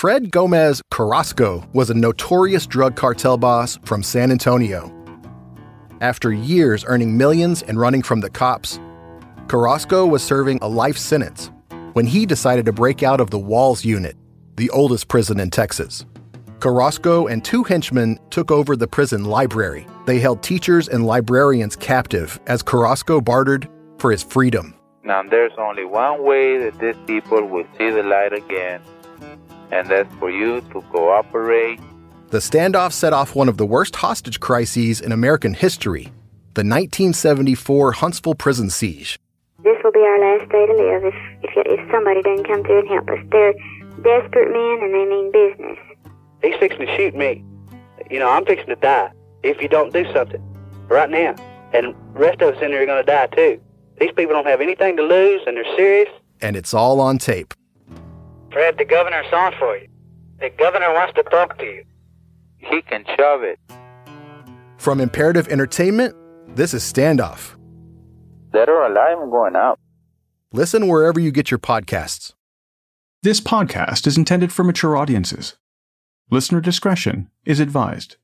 Fred Gomez Carrasco was a notorious drug cartel boss from San Antonio. After years earning millions and running from the cops, Carrasco was serving a life sentence when he decided to break out of the Walls Unit, the oldest prison in Texas. Carrasco and two henchmen took over the prison library. They held teachers and librarians captive as Carrasco bartered for his freedom. Now, there's only one way that these people will see the light again, and that's for you to cooperate. The standoff set off one of the worst hostage crises in American history, the 1974 Huntsville prison siege. This will be our last day to live if somebody doesn't come through and help us. They're desperate men and they mean business. He's fixing to shoot me. I'm fixing to die if you don't do something right now. And the rest of us in here are going to die too. These people don't have anything to lose and they're serious. And it's all on tape. Fred, the governor's on for you. The governor wants to talk to you. He can shove it. From Imperative Entertainment, this is Standoff. Dead or alive, I'm going out. Listen wherever you get your podcasts. This podcast is intended for mature audiences. Listener discretion is advised.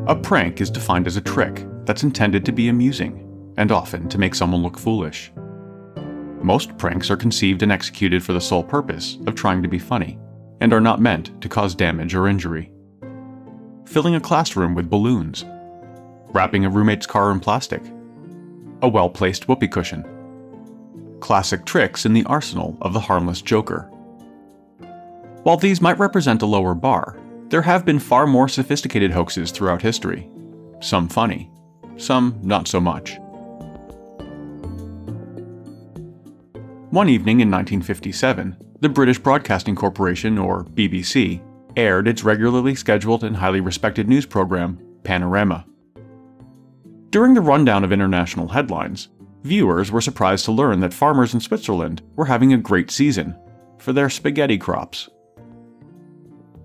A prank is defined as a trick that's intended to be amusing, and often to make someone look foolish. Most pranks are conceived and executed for the sole purpose of trying to be funny, and are not meant to cause damage or injury. Filling a classroom with balloons, wrapping a roommate's car in plastic, a well-placed whoopee cushion. Classic tricks in the arsenal of the harmless joker. While these might represent a lower bar, there have been far more sophisticated hoaxes throughout history. Some funny, some not so much. One evening in 1957, the British Broadcasting Corporation, or BBC, aired its regularly scheduled and highly respected news program, Panorama. During the rundown of international headlines, viewers were surprised to learn that farmers in Switzerland were having a great season for their spaghetti crops.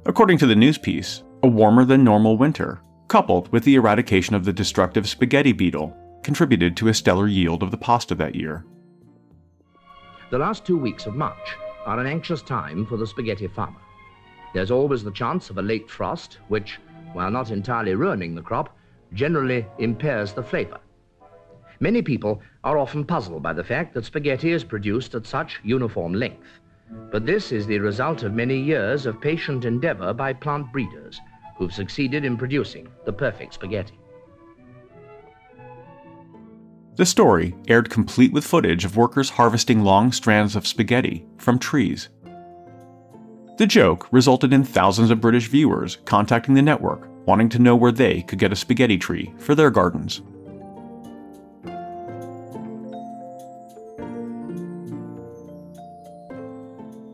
According to the news piece, a warmer than normal winter, coupled with the eradication of the destructive spaghetti beetle, contributed to a stellar yield of the pasta that year. The last 2 weeks of March are an anxious time for the spaghetti farmer. There's always the chance of a late frost, which, while not entirely ruining the crop, generally impairs the flavor. Many people are often puzzled by the fact that spaghetti is produced at such uniform length. But this is the result of many years of patient endeavor by plant breeders who've succeeded in producing the perfect spaghetti. The story aired complete with footage of workers harvesting long strands of spaghetti from trees. The joke resulted in thousands of British viewers contacting the network wanting to know where they could get a spaghetti tree for their gardens.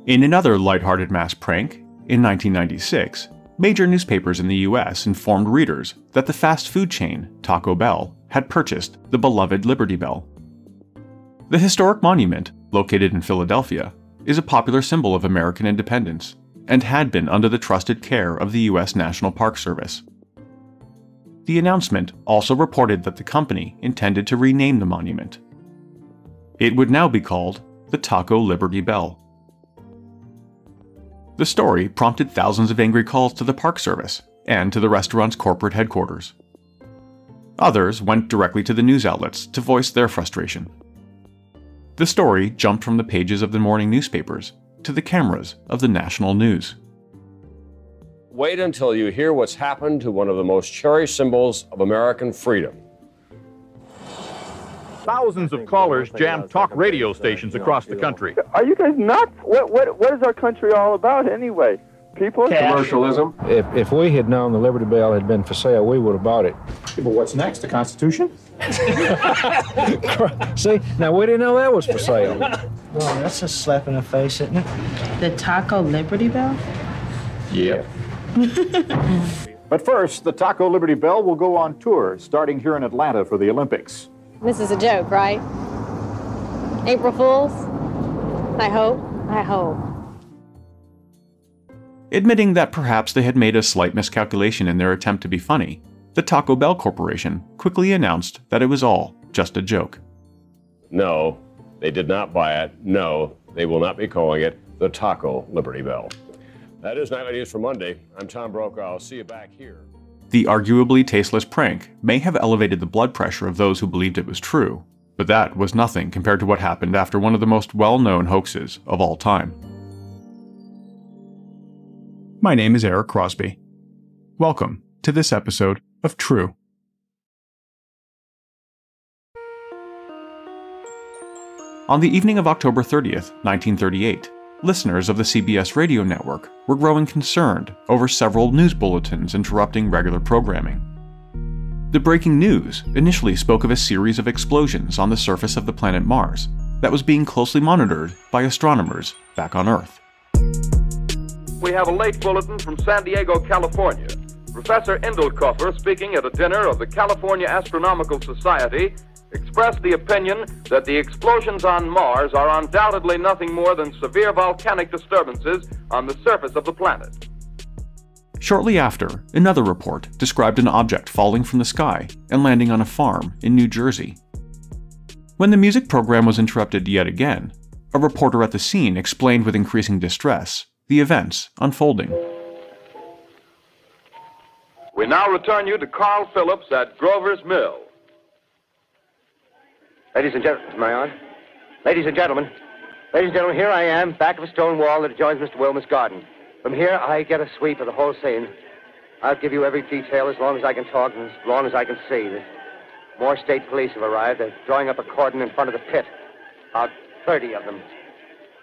In another lighthearted mass prank, in 1996, major newspapers in the US informed readers that the fast food chain, Taco Bell, had purchased the beloved Liberty Bell. The historic monument, located in Philadelphia, is a popular symbol of American independence, and had been under the trusted care of the US National Park Service. The announcement also reported that the company intended to rename the monument. It would now be called the Taco Liberty Bell. The story prompted thousands of angry calls to the Park Service and to the restaurant's corporate headquarters. Others went directly to the news outlets to voice their frustration. The story jumped from the pages of the morning newspapers to the cameras of the national news. Wait until you hear what's happened to one of the most cherished symbols of American freedom. Thousands of callers jammed talk radio stations across the country. Are you guys nuts? What is our country all about anyway? People? Commercialism. If we had known the Liberty Bell had been for sale, we would have bought it. But what's next? The Constitution? See, now we didn't know that was for sale. Well, that's a slap in the face, isn't it? The Taco Liberty Bell? Yeah. But first, the Taco Liberty Bell will go on tour, starting here in Atlanta for the Olympics. This is a joke, right? April Fools? I hope. Admitting that perhaps they had made a slight miscalculation in their attempt to be funny, the Taco Bell Corporation quickly announced that it was all just a joke. No, they did not buy it. No, they will not be calling it the Taco Liberty Bell. That is Nightly News for Monday. I'm Tom Brokaw. I'll see you back here. The arguably tasteless prank may have elevated the blood pressure of those who believed it was true, but that was nothing compared to what happened after one of the most well-known hoaxes of all time. My name is Eric Crosby. Welcome to this episode of True. On the evening of October 30th, 1938, listeners of the CBS radio network were growing concerned over several news bulletins interrupting regular programming. The breaking news initially spoke of a series of explosions on the surface of the planet Mars that was being closely monitored by astronomers back on Earth. We have a late bulletin from San Diego, California. Professor Indelkoffer, speaking at a dinner of the California Astronomical Society, expressed the opinion that the explosions on Mars are undoubtedly nothing more than severe volcanic disturbances on the surface of the planet. Shortly after, another report described an object falling from the sky and landing on a farm in New Jersey. When the music program was interrupted yet again, a reporter at the scene explained with increasing distress the events unfolding. We now return you to Carl Phillips at Grover's Mill. Ladies and gentlemen, am I on? Ladies and gentlemen, here I am, back of a stone wall that adjoins Mr. Wilmer's garden. From here, I get a sweep of the whole scene. I'll give you every detail as long as I can talk and as long as I can see. More state police have arrived. They're drawing up a cordon in front of the pit. About 30 of them.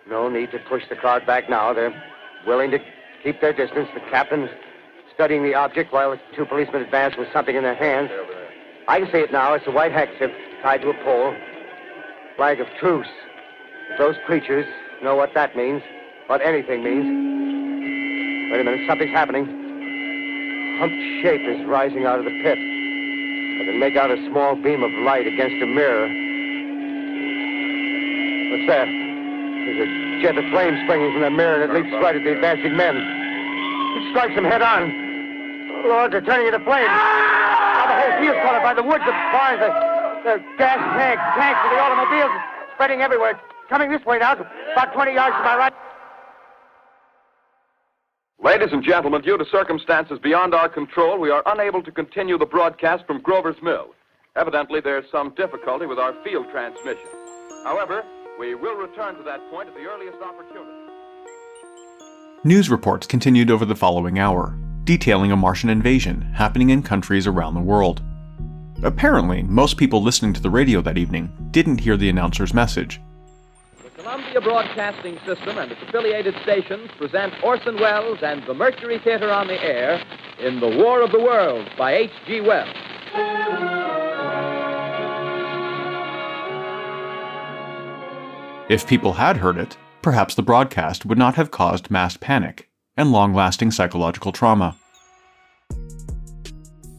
No need to push the crowd back now. They're willing to keep their distance. The captain's studying the object while the two policemen advance with something in their hands. I can see it now. It's a white handkerchief tied to a pole. Flag of truce. If those creatures know what that means, what anything means. Wait a minute, something's happening. A humped shape is rising out of the pit. I can make out a small beam of light against a mirror. What's that? There's a jet of flame springing from the mirror and it leaps right at the advancing men. It strikes them head on. Oh, Lord, they're turning into flames. Now the whole field's caught up by the woods, the barns, the gas tanks for the automobiles spreading everywhere. It's coming this way now, about 20 yards to my right. Ladies and gentlemen, due to circumstances beyond our control, we are unable to continue the broadcast from Grover's Mill. Evidently, there's some difficulty with our field transmission. However, we will return to that point at the earliest opportunity. News reports continued over the following hour, detailing a Martian invasion happening in countries around the world. Apparently, most people listening to the radio that evening didn't hear the announcer's message. The Columbia Broadcasting System and its affiliated stations present Orson Welles and the Mercury Theater on the air in The War of the Worlds by H.G. Wells. If people had heard it, perhaps the broadcast would not have caused mass panic and long-lasting psychological trauma.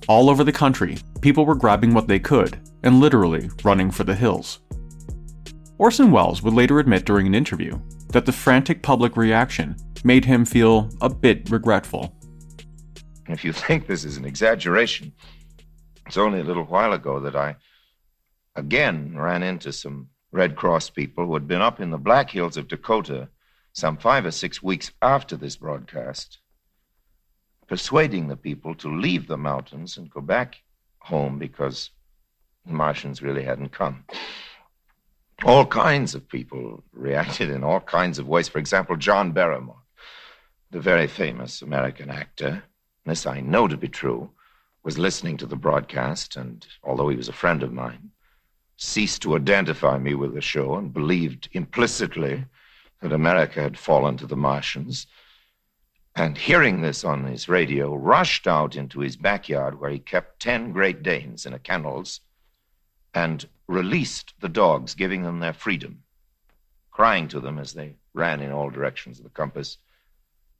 All over the country, people were grabbing what they could and literally running for the hills. Orson Welles would later admit during an interview that the frantic public reaction made him feel a bit regretful. If you think this is an exaggeration, it's only a little while ago that I again ran into some Red Cross people who had been up in the Black Hills of Dakota some 5 or 6 weeks after this broadcast, persuading the people to leave the mountains and go back home because the Martians really hadn't come. All kinds of people reacted in all kinds of ways. For example, John Barrymore, the very famous American actor, this I know to be true, was listening to the broadcast, and although he was a friend of mine, ceased to identify me with the show and believed implicitly that America had fallen to the Martians. And hearing this on his radio, rushed out into his backyard where he kept 10 Great Danes in a kennels and released the dogs, giving them their freedom, crying to them as they ran in all directions of the compass,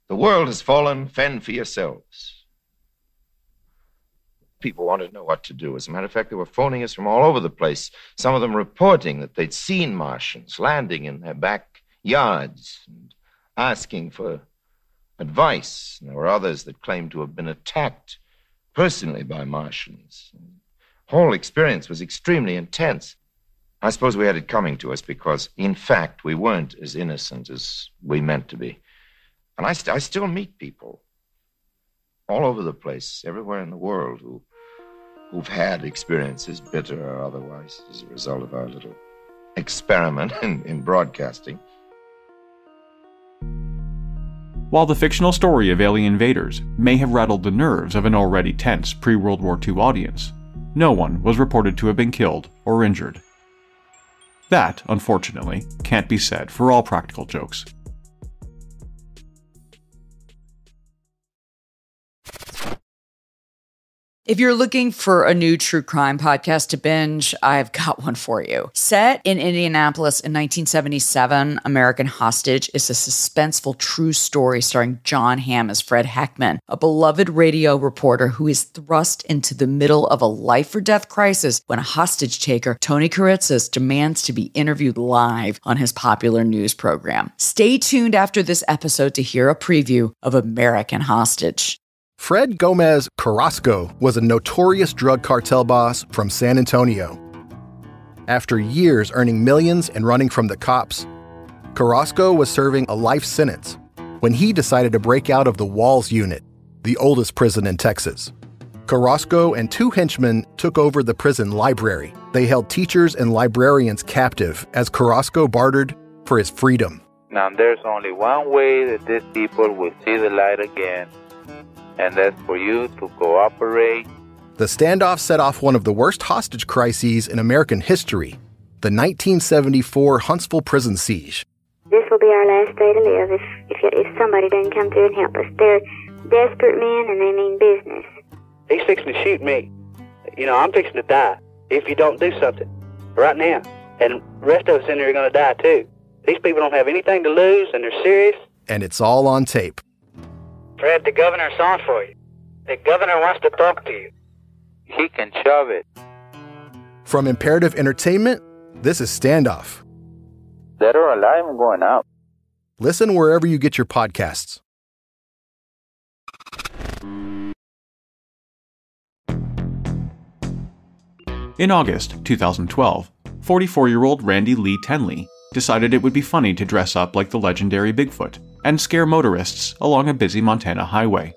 "The world has fallen, fend for yourselves." People wanted to know what to do. As a matter of fact, they were phoning us from all over the place, some of them reporting that they'd seen Martians landing in their backyards and asking for advice. There were others that claimed to have been attacked personally by Martians. The whole experience was extremely intense. I suppose we had it coming to us because, in fact, we weren't as innocent as we meant to be. And I still meet people all over the place, everywhere in the world, who've had experiences, bitter or otherwise, as a result of our little experiment in broadcasting. While the fictional story of alien invaders may have rattled the nerves of an already tense pre-World War II audience, no one was reported to have been killed or injured. That, unfortunately, can't be said for all practical jokes. If you're looking for a new true crime podcast to binge, I've got one for you. Set in Indianapolis in 1977, American Hostage is a suspenseful true story starring John Hamm as Fred Heckman, a beloved radio reporter who is thrust into the middle of a life-or-death crisis when a hostage taker, Tony Kuritzis, demands to be interviewed live on his popular news program. Stay tuned after this episode to hear a preview of American Hostage. Fred Gomez Carrasco was a notorious drug cartel boss from San Antonio. After years earning millions and running from the cops, Carrasco was serving a life sentence when he decided to break out of the Walls Unit, the oldest prison in Texas. Carrasco and two henchmen took over the prison library. They held teachers and librarians captive as Carrasco bartered for his freedom. Now there's only one way that these people will see the light again, and that's for you to cooperate. The standoff set off one of the worst hostage crises in American history, the 1974 Huntsville prison siege. This will be our last day to live if somebody doesn't come through and help us. They're desperate men and they mean business. He's fixing to shoot me. You know, I'm fixing to die if you don't do something right now. And the rest of us in there are going to die too. These people don't have anything to lose and they're serious. And it's all on tape. Fred, the governor's on for you. The governor wants to talk to you. He can shove it. From Imperative Entertainment, this is Standoff. Dead or alive, I'm going out. Listen wherever you get your podcasts. In August 2012, 44-year-old Randy Lee Tenley decided it would be funny to dress up like the legendary Bigfoot and scare motorists along a busy Montana highway.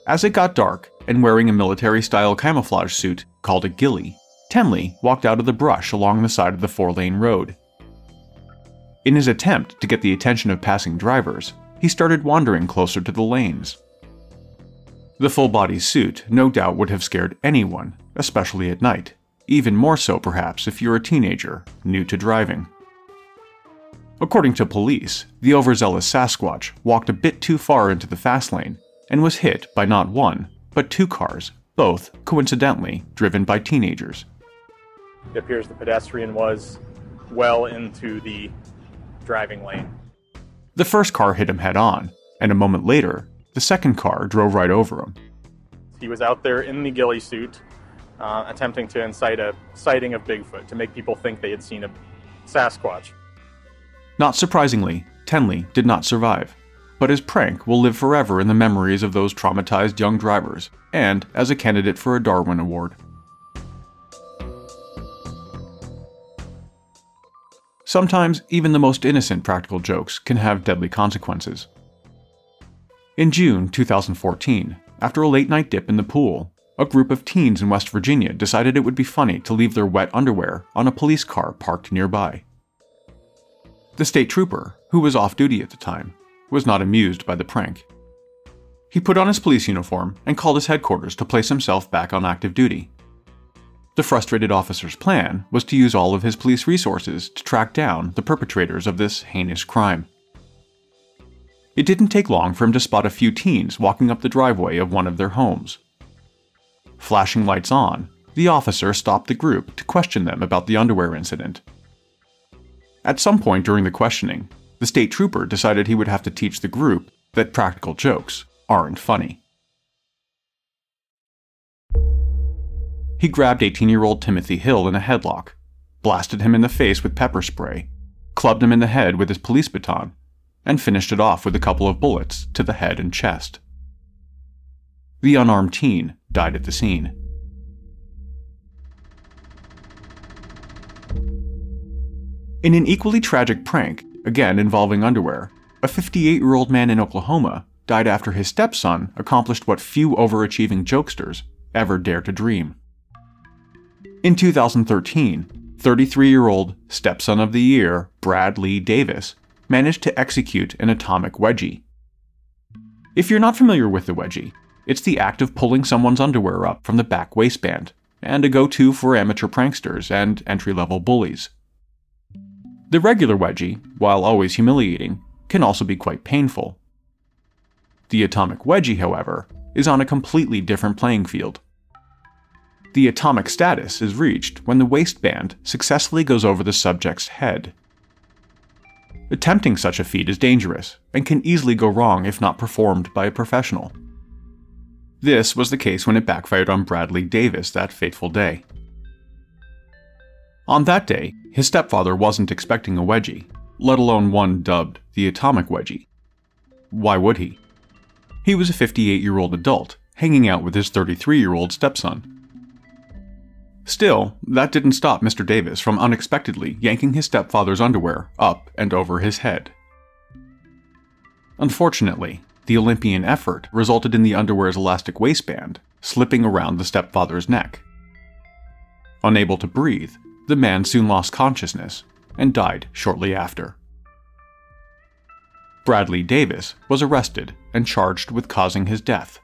As it got dark, and wearing a military-style camouflage suit called a ghillie, Tenley walked out of the brush along the side of the 4-lane road. In his attempt to get the attention of passing drivers, he started wandering closer to the lanes. The full-body suit no doubt would have scared anyone, especially at night, even more so perhaps if you're a teenager, new to driving. According to police, the overzealous Sasquatch walked a bit too far into the fast lane and was hit by not one, but two cars, both, coincidentally, driven by teenagers. It appears the pedestrian was well into the driving lane. The first car hit him head-on, and a moment later, the second car drove right over him. He was out there in the ghillie suit, attempting to incite a sighting of Bigfoot, to make people think they had seen a Sasquatch. Not surprisingly, Tenley did not survive, but his prank will live forever in the memories of those traumatized young drivers, and as a candidate for a Darwin Award. Sometimes, even the most innocent practical jokes can have deadly consequences. In June 2014, after a late-night dip in the pool, a group of teens in West Virginia decided it would be funny to leave their wet underwear on a police car parked nearby. The state trooper, who was off-duty at the time, was not amused by the prank. He put on his police uniform and called his headquarters to place himself back on active duty. The frustrated officer's plan was to use all of his police resources to track down the perpetrators of this heinous crime. It didn't take long for him to spot a few teens walking up the driveway of one of their homes. Flashing lights on, the officer stopped the group to question them about the underwear incident. At some point during the questioning, the state trooper decided he would have to teach the group that practical jokes aren't funny. He grabbed 18-year-old Timothy Hill in a headlock, blasted him in the face with pepper spray, clubbed him in the head with his police baton, and finished it off with a couple of bullets to the head and chest. The unarmed teen died at the scene. In an equally tragic prank, again involving underwear, a 58-year-old man in Oklahoma died after his stepson accomplished what few overachieving jokesters ever dare to dream. In 2013, 33-year-old stepson of the year Bradley Davis managed to execute an atomic wedgie. If you're not familiar with the wedgie, it's the act of pulling someone's underwear up from the back waistband, and a go-to for amateur pranksters and entry-level bullies. The regular wedgie, while always humiliating, can also be quite painful. The atomic wedgie, however, is on a completely different playing field. The atomic status is reached when the waistband successfully goes over the subject's head. Attempting such a feat is dangerous, and can easily go wrong if not performed by a professional. This was the case when it backfired on Bradley Davis that fateful day. On that day, his stepfather wasn't expecting a wedgie, let alone one dubbed the atomic wedgie. Why would he? He was a 58-year-old adult, hanging out with his 33-year-old stepson. Still, that didn't stop Mr. Davis from unexpectedly yanking his stepfather's underwear up and over his head. Unfortunately, the Olympian effort resulted in the underwear's elastic waistband slipping around the stepfather's neck. Unable to breathe, the man soon lost consciousness and died shortly after. Bradley Davis was arrested and charged with causing his death.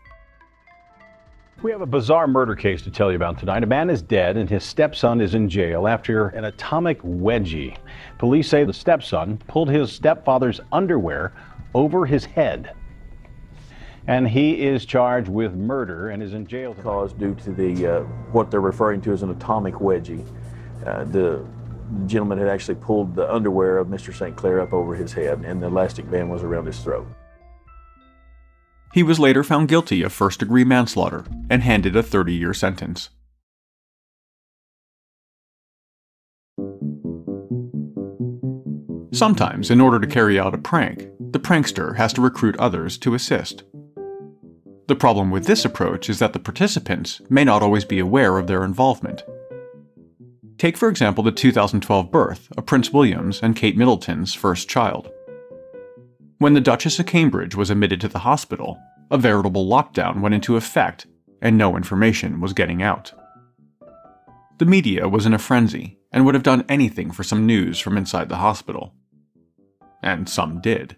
We have a bizarre murder case to tell you about tonight. A man is dead and his stepson is in jail after an atomic wedgie. Police say the stepson pulled his stepfather's underwear over his head. And he is charged with murder and is in jail tonight. Caused due to the what they're referring to as an atomic wedgie. The gentleman had actually pulled the underwear of Mr. St. Clair up over his head, and the elastic band was around his throat. He was later found guilty of first-degree manslaughter and handed a 30-year sentence. Sometimes, in order to carry out a prank, the prankster has to recruit others to assist. The problem with this approach is that the participants may not always be aware of their involvement. Take, for example, the 2012 birth of Prince William's and Kate Middleton's first child. When the Duchess of Cambridge was admitted to the hospital, a veritable lockdown went into effect and no information was getting out. The media was in a frenzy and would have done anything for some news from inside the hospital. And some did.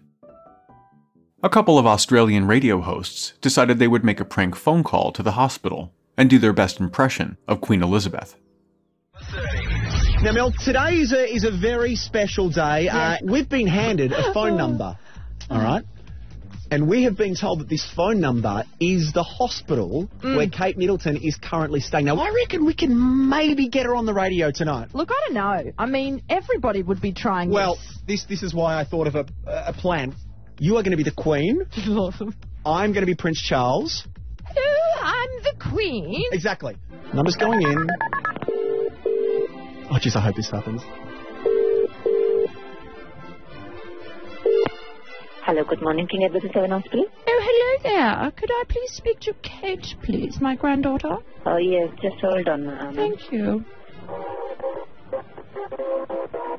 A couple of Australian radio hosts decided they would make a prank phone call to the hospital and do their best impression of Queen Elizabeth. Now, Mel, today is a very special day. We've been handed a phone number, all right? And we have been told that this phone number is the hospital where Kate Middleton is currently staying. Now, I reckon we can maybe get her on the radio tonight. Look, I don't know. I mean, everybody would be trying Well, this is why I thought of a plan. You are going to be the Queen. I'm going to be Prince Charles. Hello, I'm the Queen. Exactly. Number's going in. Oh, jeez, I hope this happens. Hello, good morning. King Edward VII Hospital. Oh, hello there. Could I please speak to Kate, please, my granddaughter? Oh, yes, just hold on, ma'am. Thank you.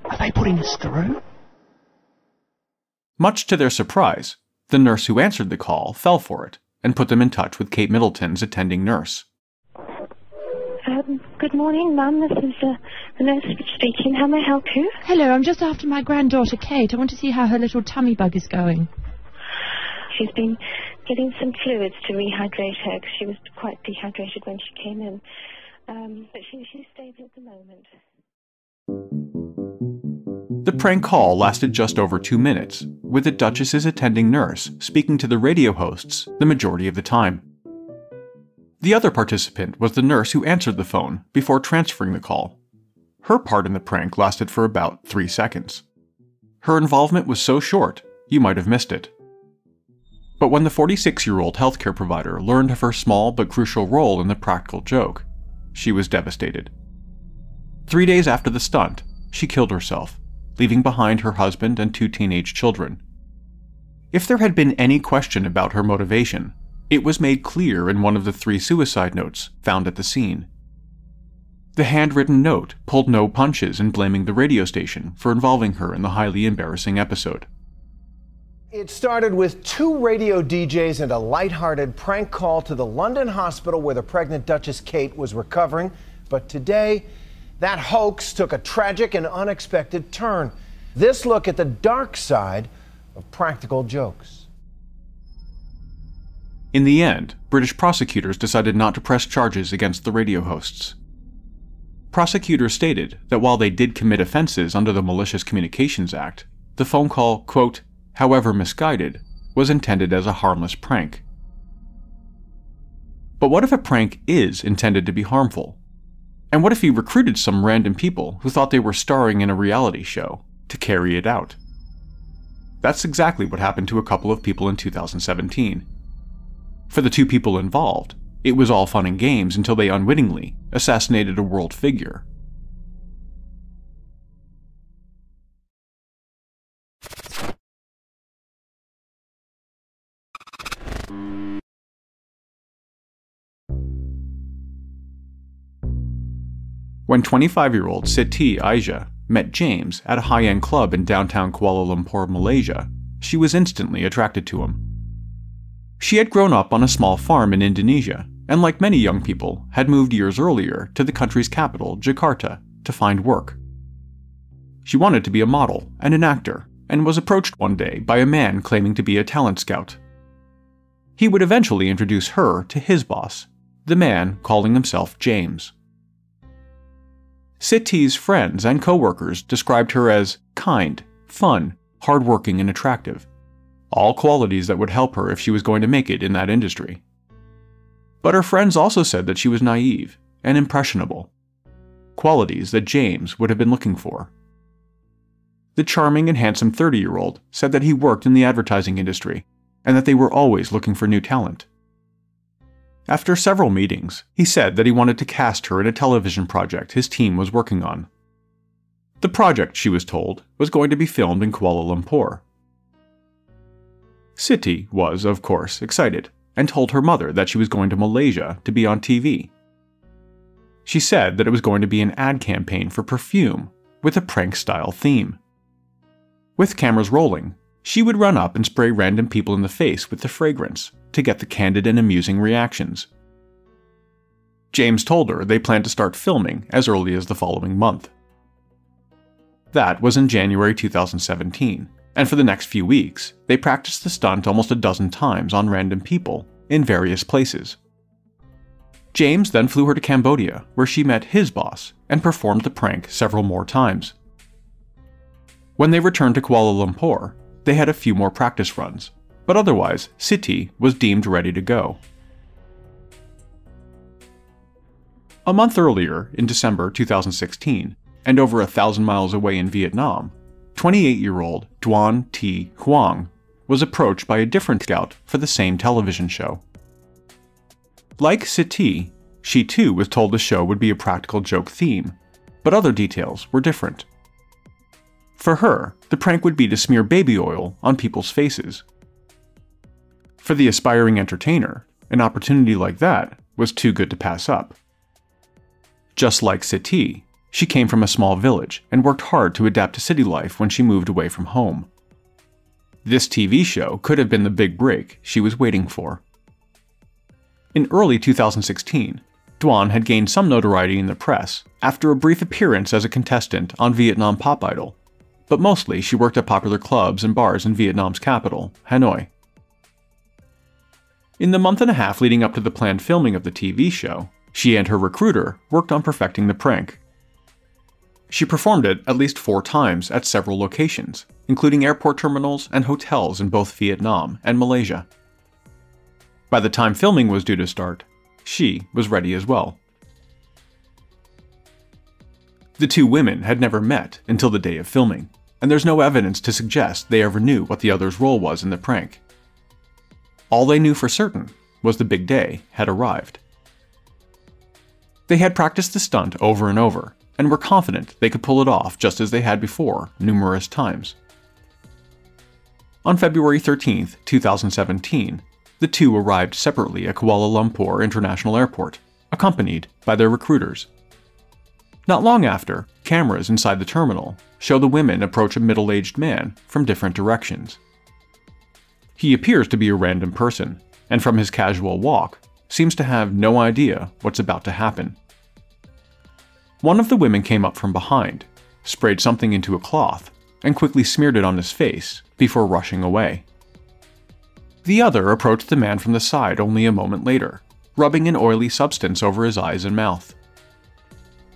Are they putting us through? Much to their surprise, the nurse who answered the call fell for it and put them in touch with Kate Middleton's attending nurse. Good morning, ma'am. This is the nurse speaking. How may I help you? Hello, I'm just after my granddaughter, Kate. I want to see how her little tummy bug is going. She's been getting some fluids to rehydrate her because she was quite dehydrated when she came in. But she's stable at the moment. The prank call lasted just over 2 minutes, with the Duchess's attending nurse speaking to the radio hosts the majority of the time. The other participant was the nurse who answered the phone before transferring the call. Her part in the prank lasted for about 3 seconds. Her involvement was so short, you might have missed it. But when the 46-year-old healthcare provider learned of her small but crucial role in the practical joke, she was devastated. 3 days after the stunt, she killed herself, leaving behind her husband and 2 teenage children. If there had been any question about her motivation, it was made clear in one of the 3 suicide notes found at the scene. The handwritten note pulled no punches in blaming the radio station for involving her in the highly embarrassing episode. It started with 2 radio DJs and a lighthearted prank call to the London hospital where the pregnant Duchess Kate was recovering. But today, that hoax took a tragic and unexpected turn. This look at the dark side of practical jokes. In the end, British prosecutors decided not to press charges against the radio hosts. Prosecutors stated that while they did commit offenses under the Malicious Communications Act, the phone call, quote, however misguided, was intended as a harmless prank. But what if a prank is intended to be harmful? And what if he recruited some random people who thought they were starring in a reality show to carry it out? That's exactly what happened to a couple of people in 2017. For the 2 people involved, it was all fun and games until they unwittingly assassinated a world figure. When 25-year-old Siti Aisha met James at a high-end club in downtown Kuala Lumpur, Malaysia, she was instantly attracted to him. She had grown up on a small farm in Indonesia, and like many young people, had moved years earlier to the country's capital, Jakarta, to find work. She wanted to be a model and an actor, and was approached one day by a man claiming to be a talent scout. He would eventually introduce her to his boss, the man calling himself James. Siti's friends and co-workers described her as kind, fun, hardworking, and attractive, all qualities that would help her if she was going to make it in that industry. But her friends also said that she was naive and impressionable, qualities that James would have been looking for. The charming and handsome 30-year-old said that he worked in the advertising industry and that they were always looking for new talent. After several meetings, he said that he wanted to cast her in a television project his team was working on. The project, she was told, was going to be filmed in Kuala Lumpur. Siti was, of course, excited, and told her mother that she was going to Malaysia to be on TV. She said that it was going to be an ad campaign for perfume with a prank-style theme. With cameras rolling, she would run up and spray random people in the face with the fragrance to get the candid and amusing reactions. James told her they planned to start filming as early as the following month. That was in January 2017, and for the next few weeks, they practiced the stunt almost a dozen times on random people in various places. James then flew her to Cambodia, where she met his boss and performed the prank several more times. When they returned to Kuala Lumpur, they had a few more practice runs, but otherwise, Siti was deemed ready to go. A month earlier, in December 2016, and over 1,000 miles away in Vietnam, 28-year-old Duan T. Huang was approached by a different scout for the same television show. Like Siti, she too was told the show would be a practical joke theme, but other details were different. For her, the prank would be to smear baby oil on people's faces. For the aspiring entertainer, an opportunity like that was too good to pass up. Just like Siti, she came from a small village and worked hard to adapt to city life when she moved away from home. This TV show could have been the big break she was waiting for. In early 2016, Duan had gained some notoriety in the press after a brief appearance as a contestant on Vietnam Pop Idol, but mostly she worked at popular clubs and bars in Vietnam's capital, Hanoi. In the month and a half leading up to the planned filming of the TV show, she and her recruiter worked on perfecting the prank. She performed it at least 4 times at several locations, including airport terminals and hotels in both Vietnam and Malaysia. By the time filming was due to start, she was ready as well. The two women had never met until the day of filming, and there's no evidence to suggest they ever knew what the other's role was in the prank. All they knew for certain was the big day had arrived. They had practiced the stunt over and over, and were confident they could pull it off just as they had before numerous times. On February 13, 2017, the two arrived separately at Kuala Lumpur International Airport, accompanied by their recruiters. Not long after, cameras inside the terminal show the women approach a middle-aged man from different directions. He appears to be a random person, and from his casual walk, seems to have no idea what's about to happen. One of the women came up from behind, sprayed something into a cloth, and quickly smeared it on his face before rushing away. The other approached the man from the side only a moment later, rubbing an oily substance over his eyes and mouth.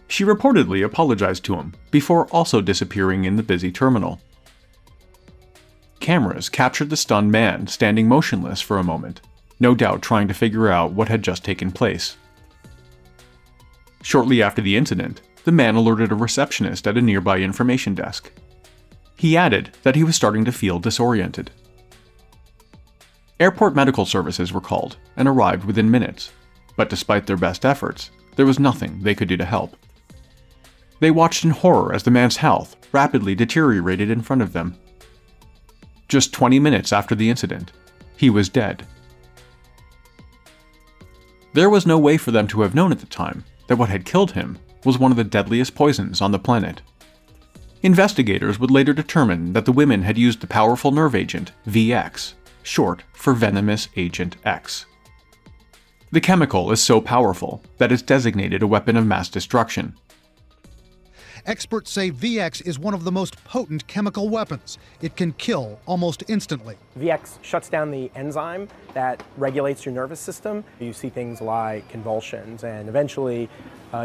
She reportedly apologized to him before also disappearing in the busy terminal. Cameras captured the stunned man standing motionless for a moment, no doubt trying to figure out what had just taken place. Shortly after the incident, the man alerted a receptionist at a nearby information desk. He added that he was starting to feel disoriented. Airport medical services were called and arrived within minutes, but despite their best efforts, there was nothing they could do to help. They watched in horror as the man's health rapidly deteriorated in front of them. Just 20 minutes after the incident, he was dead. There was no way for them to have known at the time that what had killed him was one of the deadliest poisons on the planet. Investigators would later determine that the women had used the powerful nerve agent VX, short for Venomous Agent X. The chemical is so powerful that it's designated a weapon of mass destruction. Experts say VX is one of the most potent chemical weapons. It can kill almost instantly. VX shuts down the enzyme that regulates your nervous system. You see things like convulsions, and eventually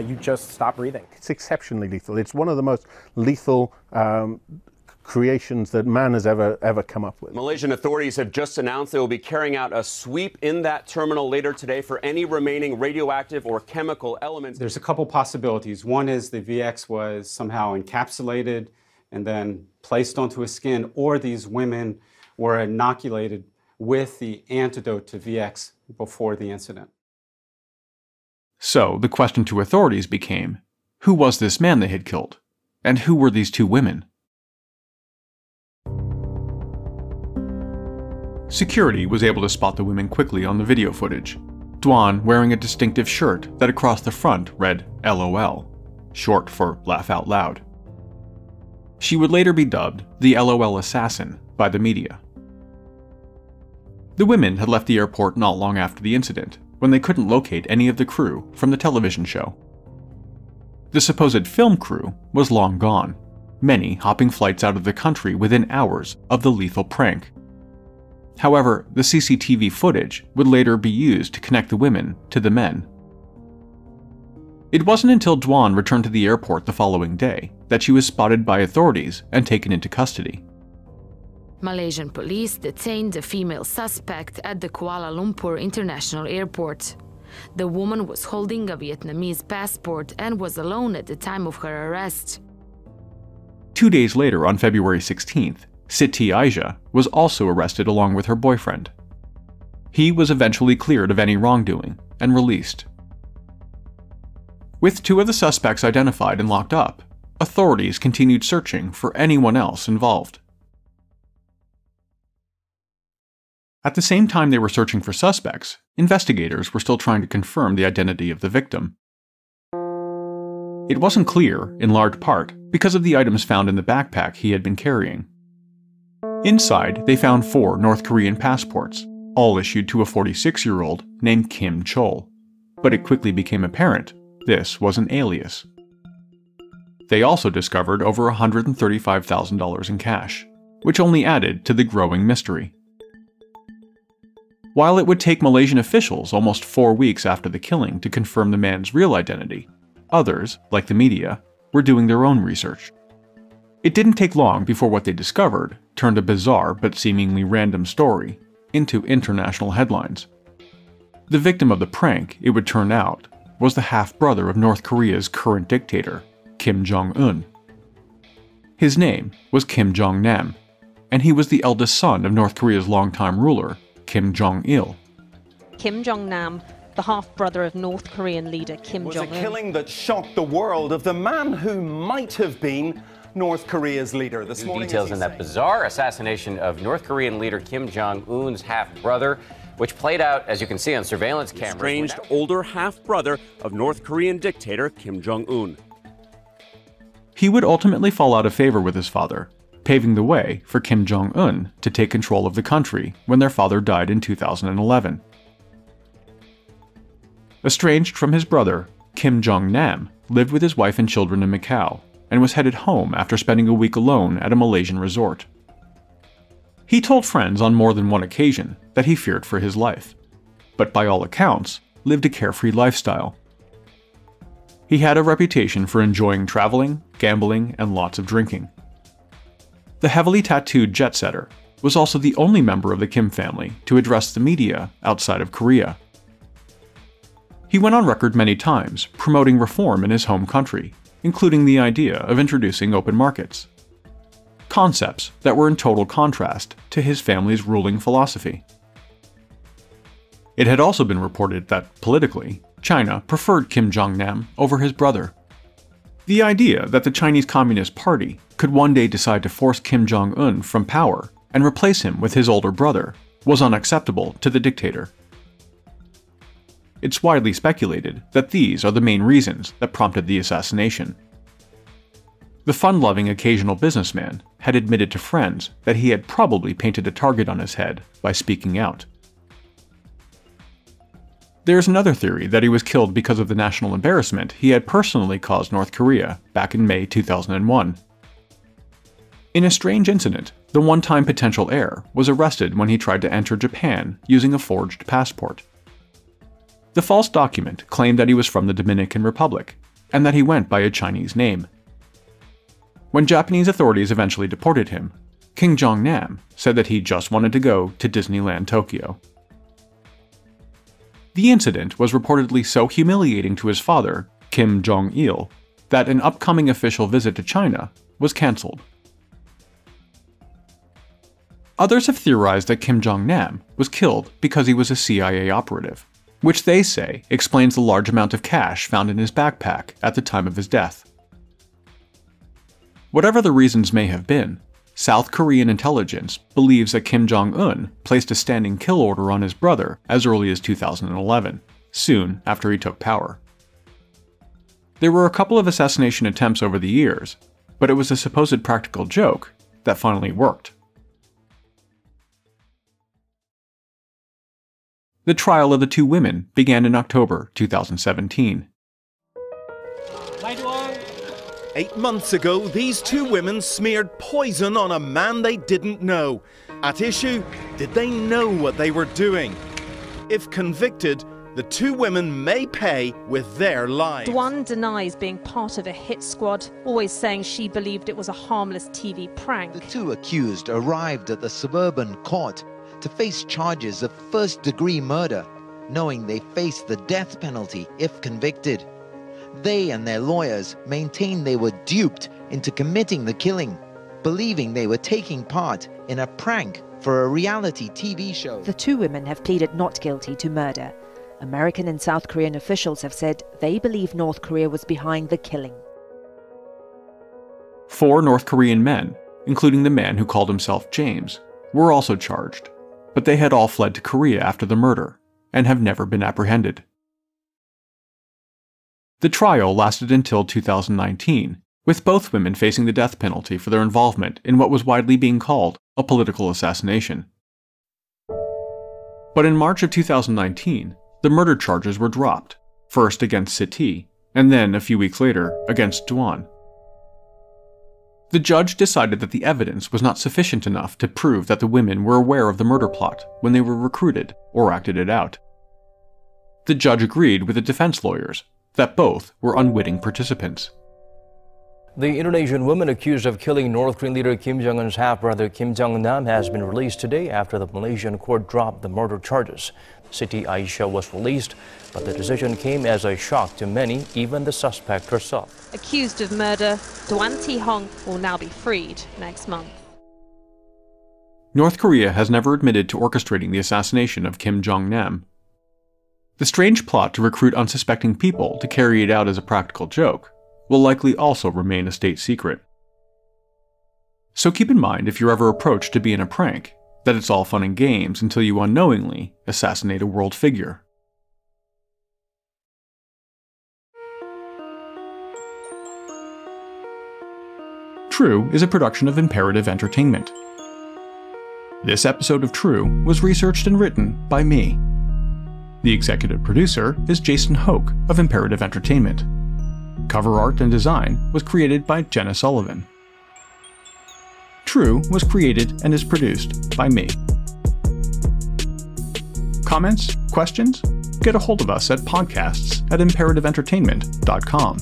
you just stop breathing. It's exceptionally lethal. It's one of the most lethal creations that man has ever come up with. Malaysian authorities have just announced they will be carrying out a sweep in that terminal later today for any remaining radioactive or chemical elements. There's a couple possibilities. One is the VX was somehow encapsulated and then placed onto his skin, or these women were inoculated with the antidote to VX before the incident. So the question to authorities became, who was this man they had killed? And who were these two women? Security was able to spot the women quickly on the video footage. Duan wearing a distinctive shirt that across the front read LOL, short for laugh out loud. She would later be dubbed the LOL assassin by the media. The women had left the airport not long after the incident, when they couldn't locate any of the crew from the television show. The supposed film crew was long gone, many hopping flights out of the country within hours of the lethal prank. However, the CCTV footage would later be used to connect the women to the men. It wasn't until Duan returned to the airport the following day that she was spotted by authorities and taken into custody. Malaysian police detained the female suspect at the Kuala Lumpur International Airport. The woman was holding a Vietnamese passport and was alone at the time of her arrest. 2 days later, on February 16th, Siti Aisha was also arrested along with her boyfriend. He was eventually cleared of any wrongdoing and released. With two of the suspects identified and locked up, authorities continued searching for anyone else involved. At the same time they were searching for suspects, investigators were still trying to confirm the identity of the victim. It wasn't clear, in large part, because of the items found in the backpack he had been carrying. Inside, they found 4 North Korean passports, all issued to a 46-year-old named Kim Chol. But it quickly became apparent this was an alias. They also discovered over $135,000 in cash, which only added to the growing mystery. While it would take Malaysian officials almost 4 weeks after the killing to confirm the man's real identity, others, like the media, were doing their own research. It didn't take long before what they discovered turned a bizarre but seemingly random story into international headlines. The victim of the prank, it would turn out, was the half-brother of North Korea's current dictator, Kim Jong-un. His name was Kim Jong-nam, and he was the eldest son of North Korea's longtime ruler, Kim Jong-il. Kim Jong-nam, the half-brother of North Korean leader Kim Jong-un. Was a killing that shocked the world of the man who might have been North Korea's leader. This morning, details in that bizarre assassination of North Korean leader Kim Jong-un's half-brother, which played out, as you can see on surveillance cameras. Estranged older half-brother of North Korean dictator Kim Jong-un. He would ultimately fall out of favor with his father, paving the way for Kim Jong-un to take control of the country when their father died in 2011. Estranged from his brother, Kim Jong-nam lived with his wife and children in Macau and was headed home after spending a week alone at a Malaysian resort. He told friends on more than one occasion that he feared for his life, but by all accounts, lived a carefree lifestyle. He had a reputation for enjoying traveling, gambling, and lots of drinking. The heavily tattooed jet-setter was also the only member of the Kim family to address the media outside of Korea. He went on record many times promoting reform in his home country, including the idea of introducing open markets. Concepts that were in total contrast to his family's ruling philosophy. It had also been reported that, politically, China preferred Kim Jong-nam over his brother. The idea that the Chinese Communist Party could one day decide to force Kim Jong-un from power and replace him with his older brother was unacceptable to the dictator. It's widely speculated that these are the main reasons that prompted the assassination. The fun-loving occasional businessman had admitted to friends that he had probably painted a target on his head by speaking out. There's another theory that he was killed because of the national embarrassment he had personally caused North Korea back in May 2001. In a strange incident, the one-time potential heir was arrested when he tried to enter Japan using a forged passport. The false document claimed that he was from the Dominican Republic, and that he went by a Chinese name. When Japanese authorities eventually deported him, Kim Jong-nam said that he just wanted to go to Disneyland Tokyo. The incident was reportedly so humiliating to his father, Kim Jong-il, that an upcoming official visit to China was cancelled. Others have theorized that Kim Jong-nam was killed because he was a CIA operative, which they say explains the large amount of cash found in his backpack at the time of his death. Whatever the reasons may have been, South Korean intelligence believes that Kim Jong-un placed a standing kill order on his brother as early as 2011, soon after he took power. There were a couple of assassination attempts over the years, but it was a supposed practical joke that finally worked. The trial of the two women began in October 2017. 8 months ago, these two women smeared poison on a man they didn't know. At issue, did they know what they were doing? If convicted, the two women may pay with their lives. Duan denies being part of a hit squad, always saying she believed it was a harmless TV prank. The two accused arrived at the suburban court to face charges of first-degree murder, knowing they faced the death penalty if convicted. They and their lawyers maintained they were duped into committing the killing, believing they were taking part in a prank for a reality TV show. The two women have pleaded not guilty to murder. American and South Korean officials have said they believe North Korea was behind the killing. 4 North Korean men, including the man who called himself James, were also charged, but they had all fled to Korea after the murder and have never been apprehended. The trial lasted until 2019, with both women facing the death penalty for their involvement in what was widely being called a political assassination. But in March of 2019, the murder charges were dropped, first against Siti, and then a few weeks later against Duan. The judge decided that the evidence was not sufficient enough to prove that the women were aware of the murder plot when they were recruited or acted it out. The judge agreed with the defense lawyers that both were unwitting participants. The Indonesian woman accused of killing North Korean leader Kim Jong-un's half-brother Kim Jong-nam has been released today after the Malaysian court dropped the murder charges. Siti Aisyah was released, but the decision came as a shock to many, even the suspect herself. Accused of murder, Duan Ti-hong will now be freed next month. North Korea has never admitted to orchestrating the assassination of Kim Jong-nam. The strange plot to recruit unsuspecting people to carry it out as a practical joke will likely also remain a state secret. So keep in mind, if you're ever approached to be in a prank, that it's all fun and games until you unknowingly assassinate a world figure. True is a production of Imperative Entertainment. This episode of True was researched and written by me. The executive producer is Jason Hoke of Imperative Entertainment. Cover art and design was created by Jenna Sullivan. True was created and is produced by me. Comments? Questions? Get a hold of us at podcasts@imperativeentertainment.com.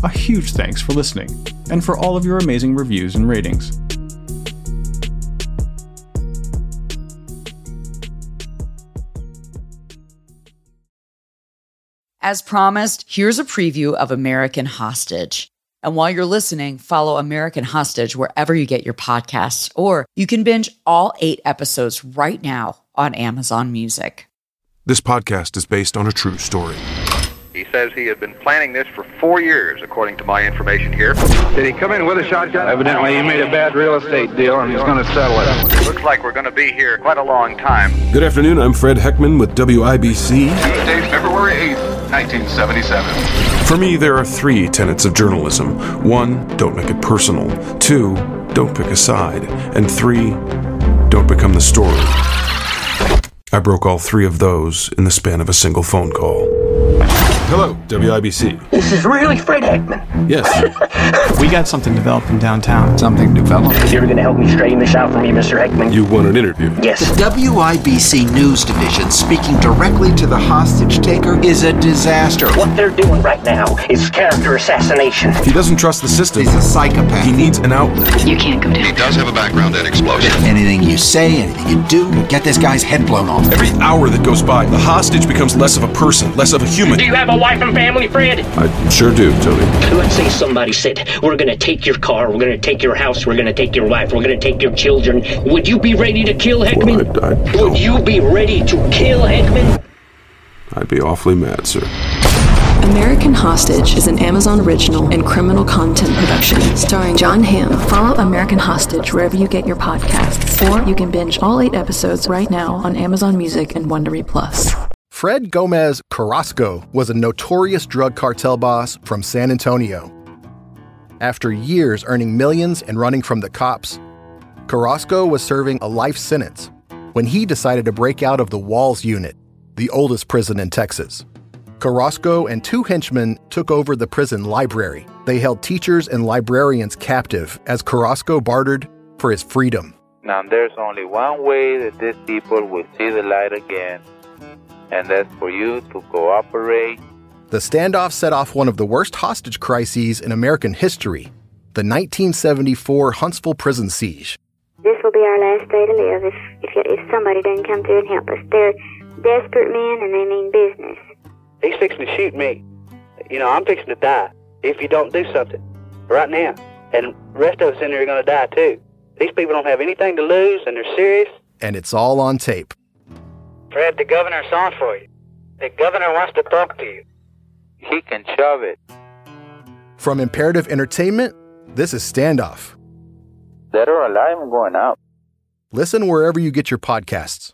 A huge thanks for listening, and for all of your amazing reviews and ratings. As promised, here's a preview of American Hostage. And while you're listening, follow American Hostage wherever you get your podcasts, or you can binge all 8 episodes right now on Amazon Music. This podcast is based on a true story. He says he had been planning this for 4 years, according to my information here. Did he come in with a shotgun? Evidently, he made a bad real estate deal and he's going to settle it. Looks like we're going to be here quite a long time. Good afternoon, I'm Fred Heckman with WIBC. Tuesday, February 8th, 1977. For me, there are 3 tenets of journalism. 1, don't make it personal. 2, don't pick a side. And 3, don't become the story. I broke all 3 of those in the span of a single phone call. Hello, WIBC. This is really Fred Heckman. Yes. We got something developing downtown. Something developed? You're going to help me straighten this out for me, Mr. Heckman? You want an interview? Yes. The WIBC News Division speaking directly to the hostage taker is a disaster. What they're doing right now is character assassination. He doesn't trust the system. He's a psychopath. He needs an outlet. You can't go down. He does have a background in explosives. Anything you say, anything you do, will get this guy's head blown off. Every hour that goes by, the hostage becomes less of a person, less of a human. Do you have a wife and family, Fred? I sure do, Tony. Let's say somebody said, we're going to take your car, we're going to take your house, we're going to take your wife, we're going to take your children. Would you be ready to kill Heckman? Would you be ready to kill Heckman? I'd be awfully mad, sir. American Hostage is an Amazon original and criminal content production starring John Hamm. Follow American Hostage wherever you get your podcasts, or you can binge all 8 episodes right now on Amazon Music and Wondery Plus. Fred Gomez Carrasco was a notorious drug cartel boss from San Antonio. After years earning millions and running from the cops, Carrasco was serving a life sentence when he decided to break out of the Walls Unit, the oldest prison in Texas. Carrasco and 2 henchmen took over the prison library. They held teachers and librarians captive as Carrasco bartered for his freedom. Now there's only one way that these people will see the light again, and that's for you to cooperate. The standoff set off one of the worst hostage crises in American history, the 1974 Huntsville prison siege. This will be our last day to live if somebody doesn't come through and help us. They're desperate men and they mean business. He's fixing to shoot me. You know, I'm fixing to die if you don't do something right now. And the rest of us in there are going to die too. These people don't have anything to lose and they're serious. And it's all on tape. Fred, the governor's on for you. The governor wants to talk to you. He can shove it. From Imperative Entertainment, this is Standoff. Dead or alive, I'm going out. Listen wherever you get your podcasts.